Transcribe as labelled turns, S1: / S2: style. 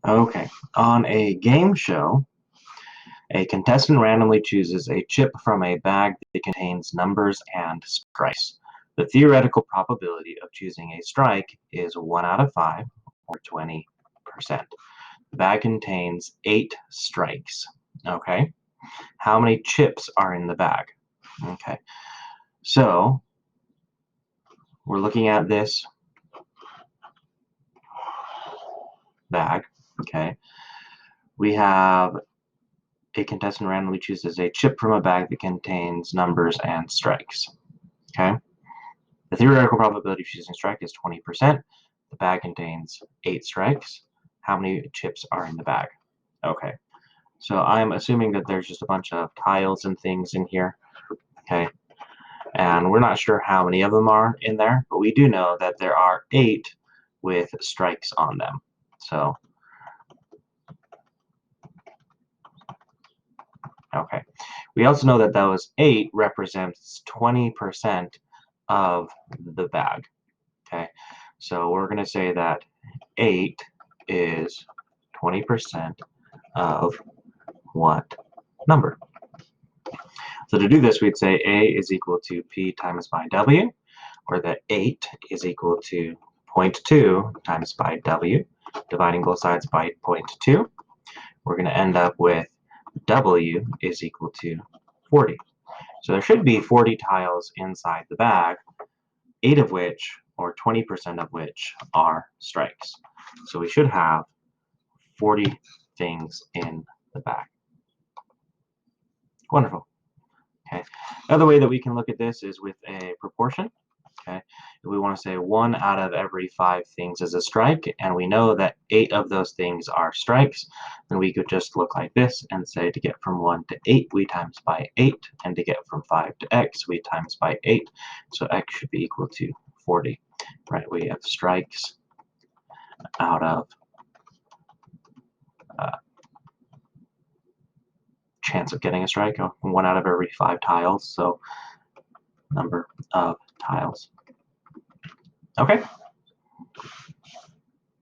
S1: Okay. On a game show, a contestant randomly chooses a chip from a bag that contains numbers and strikes. The theoretical probability of choosing a strike is 1 out of 5, or 20%. The bag contains 8 strikes. Okay. How many chips are in the bag? Okay. So we're looking at this bag. Okay. We have a contestant randomly chooses a chip from a bag that contains numbers and strikes. Okay. The theoretical probability of choosing strike is 20%. The bag contains 8 strikes. How many chips are in the bag? Okay. So I'm assuming that there's just a bunch of tiles and things in here. Okay. And we're not sure how many of them are in there, but we do know that there are 8 with strikes on them. So, okay. We also know that those 8 represents 20% of the bag. Okay. So we're going to say that 8 is 20% of what number? So to do this, we'd say A is equal to P times by W, or that 8 is equal to 0.2 times by W, dividing both sides by 0.2. We're going to end up with W is equal to 40. So there should be 40 tiles inside the bag, 8 of which, or 20% of which, are strikes. So we should have 40 things in the bag. Wonderful. Okay. Another way that we can look at this is with a proportion. Okay. If we want to say 1 out of every 5 things is a strike, and we know that 8 of those things are strikes, then we could just look like this and say to get from 1 to 8, we times by 8, and to get from 5 to x, we times by 8. So x should be equal to 40. Right? We have strikes out of chance of getting a strike, 1 out of every 5 tiles, so number of tiles. Okay.